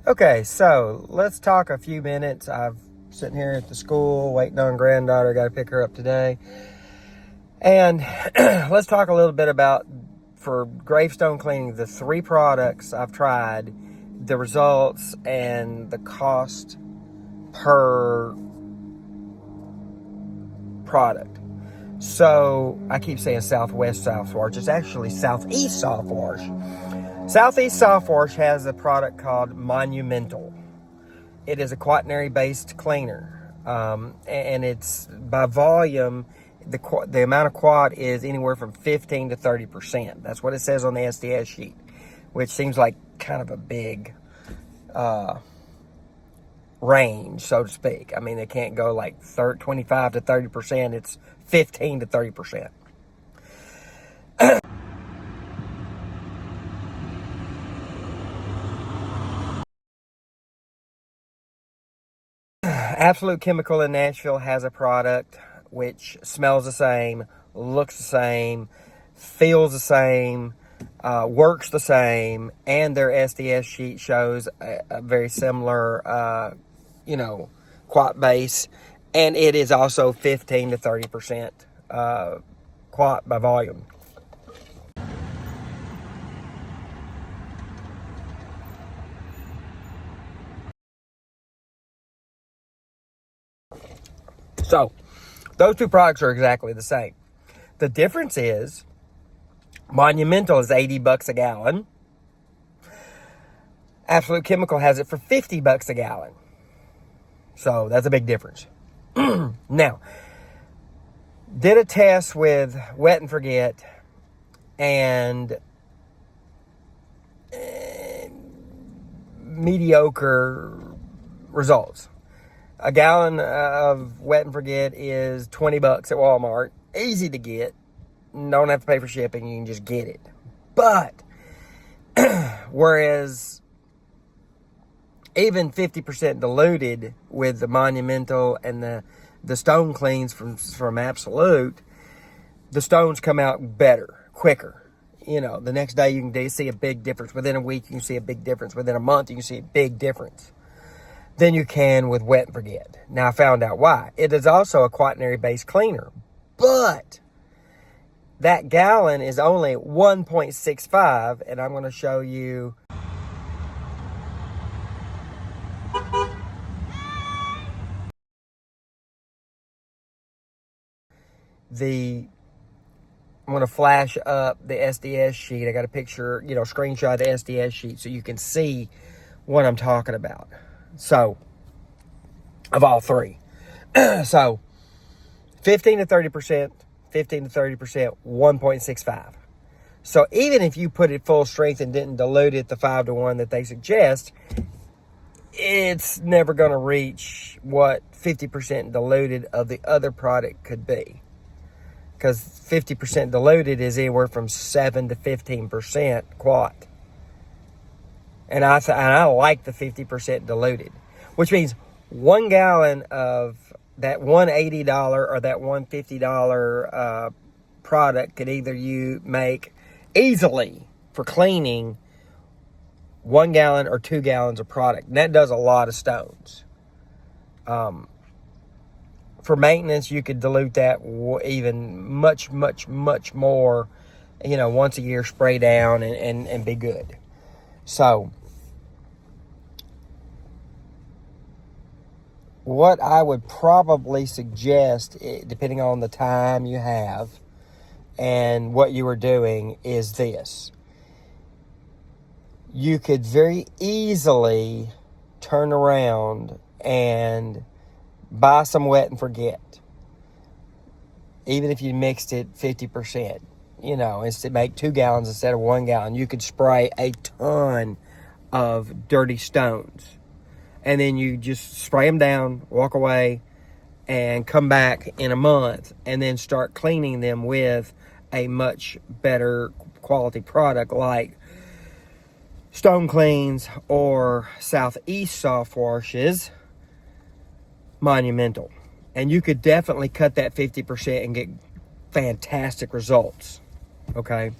Okay, so let's talk a few minutes. I'm sitting here at the school waiting on granddaughter. Got to pick her up today. And let's talk a little bit about, for gravestone cleaning, the 3 products I've tried, the results, and the cost per product. So I keep saying Southwest Soft Wash. It's actually Southeast Soft Wash. Southeast Soft Wash has a product called Monumental. It is a quaternary based cleaner, and it's by volume. The amount of quat is anywhere from 15 to 30%. That's what it says on the SDS sheet, which seems like kind of a big range, so to speak. I mean, it can't go like 25 to 30%. It's 15 to 30%. Absolute Chemical in Nashville has a product which smells the same, looks the same, feels the same, works the same, and their SDS sheet shows a very similar, quat base, and it is also 15 to 30% quat by volume. So, those 2 products are exactly the same. The difference is Monumental is $80 a gallon. Absolute Chemical has it for $50 a gallon. So that's a big difference. Now, did a test with Wet and Forget and mediocre results. A gallon of Wet and Forget is $20 at Walmart. Easy to get. Don't have to pay for shipping. You can just get it. But, whereas even 50% diluted with the Monumental and the stone cleans from Absolute, the stones come out better, quicker. The next day you can see a big difference. Within a week, you can see a big difference. Within a month, you can see a big difference than you can with Wet and Forget. Now, I found out why. It is also a quaternary-based cleaner, but that gallon is only 1.65, and I'm going to show you I'm going to flash up the SDS sheet. I got a picture, screenshot of the SDS sheet so you can see what I'm talking about. So, of all 3. So, 15 to 30%, 15 to 30%, 1.65. So, even if you put it full strength and didn't dilute it the 5 to 1 that they suggest, it's never going to reach what 50% diluted of the other product could be. Because 50% diluted is anywhere from 7 to 15% quat. And I like the 50% diluted, which means 1 gallon of that $180 or that $150 product could either you make easily for cleaning 1 gallon or 2 gallons of product. And that does a lot of stones. For maintenance, you could dilute that even much, much, much more, once a year, spray down and be good. So, what I would probably suggest, depending on the time you have and what you are doing, is this. You could very easily turn around and buy some Wet and Forget. Even if you mixed it 50%, instead make 2 gallons instead of 1 gallon, you could spray a ton of dirty stones. And then you just spray them down, walk away, and come back in a month and then start cleaning them with a much better quality product like Stone Cleans or Southeast Soft Washes Monumental. And you could definitely cut that 50% and get fantastic results. Okay?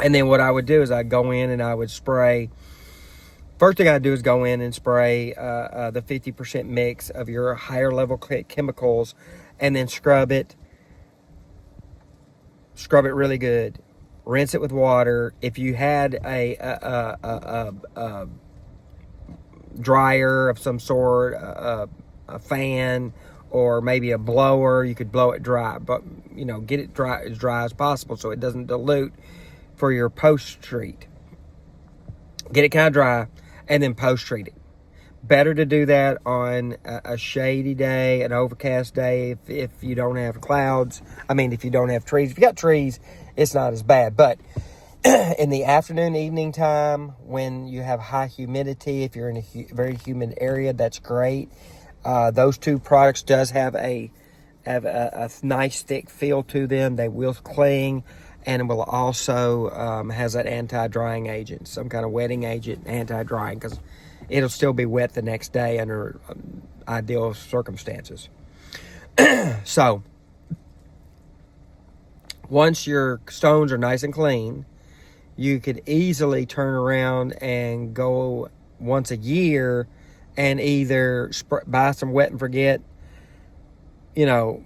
And then what I would do is I'd go in and I would spray First thing I do is go in and spray the 50% mix of your higher level chemicals, and then scrub it. Scrub it really good. Rinse it with water. If you had a dryer of some sort, a fan, or maybe a blower, you could blow it dry. But, you know, get it dry as possible so it doesn't dilute for your post-treat. Get it kind of dry, and then post-treat it. Better to do that on a shady day, an overcast day, if you don't have clouds. I mean, if you don't have trees. If you got trees, it's not as bad. But in the afternoon, evening time, when you have high humidity, if you're in a very humid area, that's great. Those two products does have a nice thick feel to them. They will cling, and it will also has that anti-drying agent, some kind of wetting agent, anti-drying, because it'll still be wet the next day under ideal circumstances. So, once your stones are nice and clean, you could easily turn around and go once a year and either buy some wet and forget, you know,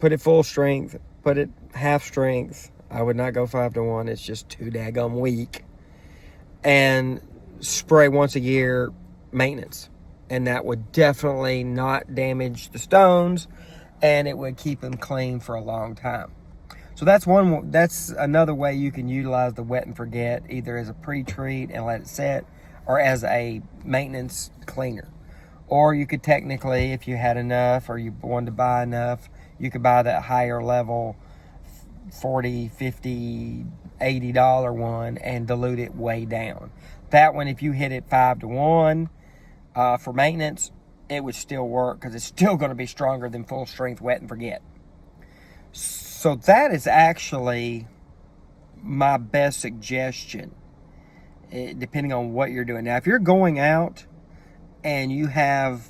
put it full strength, put it half strength. I would not go 5-to-1. It's just too daggum weak. And spray once a year maintenance. And that would definitely not damage the stones, and it would keep them clean for a long time. So that's another way you can utilize the wet and forget, either as a pre-treat and let it set, or as a maintenance cleaner. Or you could technically, if you had enough or you wanted to buy enough, you could buy that higher level $40, $50, $80 one and dilute it way down. That one, if you hit it 5-to-1 for maintenance, it would still work because it's still going to be stronger than full strength wet and forget. So that is actually my best suggestion, depending on what you're doing. Now, if you're going out and you have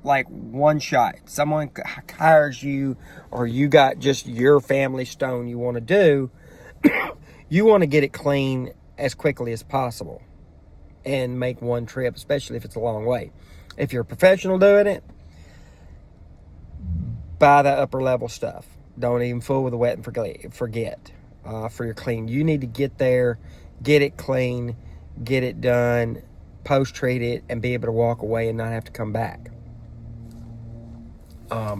like one shot, someone hires you, or you got just your family stone you want to do, you want to get it clean as quickly as possible and make one trip, especially if it's a long way. If you're a professional doing it, buy the upper level stuff. Don't even fool with the wet and forget for your clean. You need to get there, get it clean, get it done, post-treat it, and be able to walk away and not have to come back. I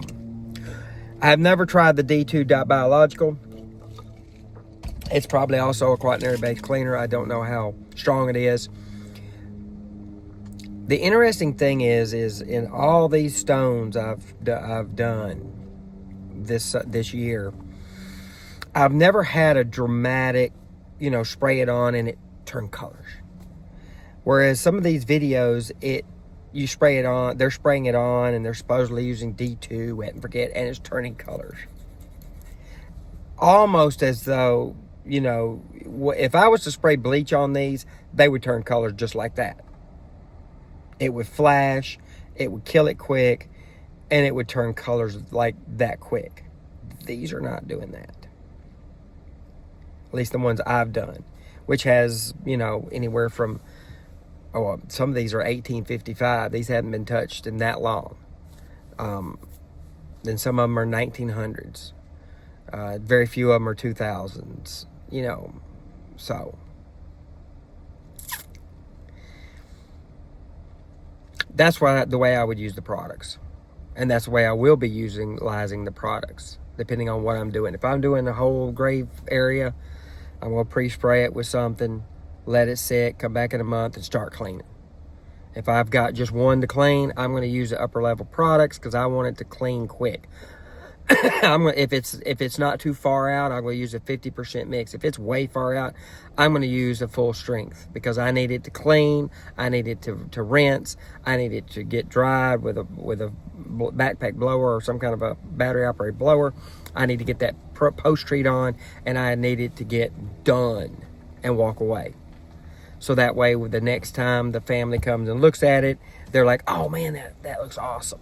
have never tried the D2 biological. It's probably also a quaternary-based cleaner. I don't know how strong it is. The interesting thing is in all these stones I've done this year, I've never had a dramatic, spray it on and it turn colors. Whereas some of these videos, you spray it on, they're spraying it on, and they're supposedly using D2 wet and forget, and it's turning colors. Almost as though, if I was to spray bleach on these, they would turn colors just like that. It would flash, it would kill it quick, and it would turn colors like that quick. These are not doing that. At least the ones I've done, which has, anywhere from, some of these are 1855. These haven't been touched in that long. Then some of them are 1900s. Very few of them are 2000s, so. That's the way I would use the products. And that's the way I will be utilizing the products, depending on what I'm doing. If I'm doing the whole grave area, I'm going to pre-spray it with something, let it sit, come back in a month, and start cleaning. If I've got just one to clean, I'm going to use the upper level products because I want it to clean quick. If it's not too far out, I'm going to use a 50% mix. If it's way far out, I'm going to use a full strength because I need it to clean, I need it to rinse, I need it to get dried with a backpack blower or some kind of a battery operated blower. I need to get that post treat on, and I need it to get done and walk away. So that way, the next time the family comes and looks at it, they're like, "Oh man, that looks awesome."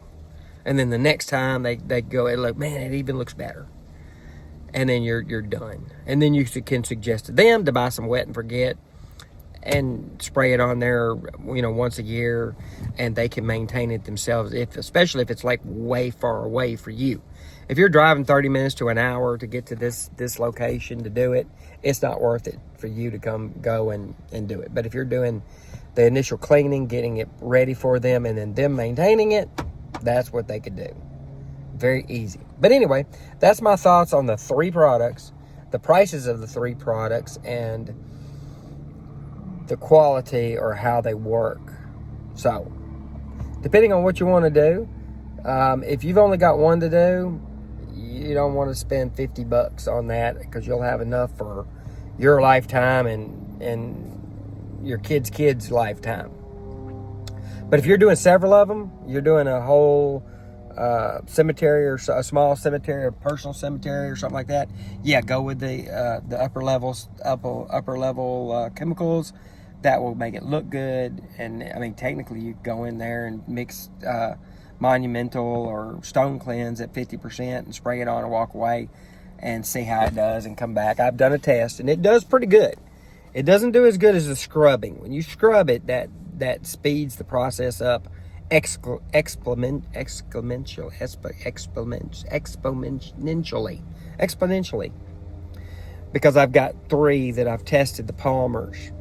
And then the next time they go and look, man, it even looks better. And then you're done. And then you can suggest to them to buy some wet and forget and spray it on there, once a year, and they can maintain it themselves, especially if it's like way far away for you. If you're driving 30 minutes to an hour to get to this location to do it, it's not worth it for you to go and do it. But if you're doing the initial cleaning, getting it ready for them, and then them maintaining it, that's what they could do. Very easy. But anyway, that's my thoughts on the 3 products, the prices of the 3 products, and the quality or how they work. So, depending on what you want to do, if you've only got one to do, you don't want to spend $50 on that, because you'll have enough for your lifetime and your kids' lifetime. But if you're doing several of them, you're doing a whole cemetery, or a small cemetery, or personal cemetery, or something like that, yeah, go with the upper level chemicals. That will make it look good. And I mean, technically, you go in there and mix monumental or stone cleanse at 50% and spray it on and walk away and see how it does and come back. I've done a test and it does pretty good. It doesn't do as good as the scrubbing. When you scrub it, that speeds the process up exponentially. Because I've got 3 that I've tested, the Palmers.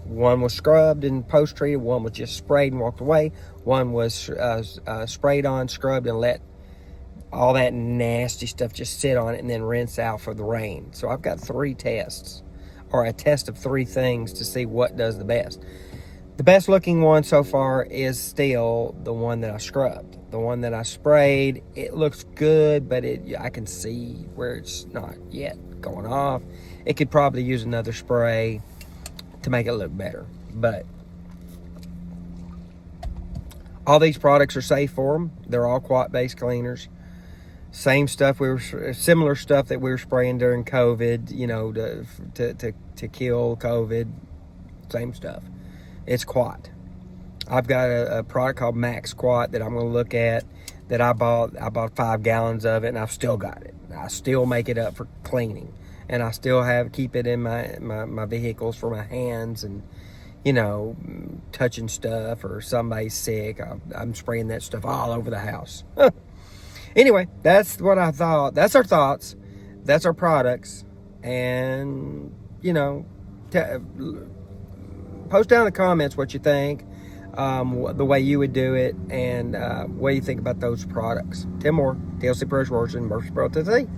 One was scrubbed and post-treated. One was just sprayed and walked away. One was sprayed on, scrubbed, and let all that nasty stuff just sit on it and then rinse out for the rain. So I've got 3 tests, or a test of 3 things to see what does the best. The best looking one so far is still the one that I scrubbed. The one that I sprayed, it looks good, but I can see where it's not yet going off. It could probably use another spray to make it look better. But all these products are safe for them. They're all quat-based cleaners. Same stuff, similar stuff that we were spraying during COVID, to kill COVID. Same stuff. It's quat. I've got a product called Max Quat that I'm going to look at, that I bought 5 gallons of it, and I've still got it. I still make it up for cleaning, and I still keep it in my vehicles for my hands, and touching stuff or somebody's sick. I'm spraying that stuff all over the house. Anyway, that's what I thought. That's our thoughts. That's our products. And, post down in the comments what you think, the way you would do it, and what you think about those products. Tim Moore, TLC Pro Wars, and Murphy's Pro TC.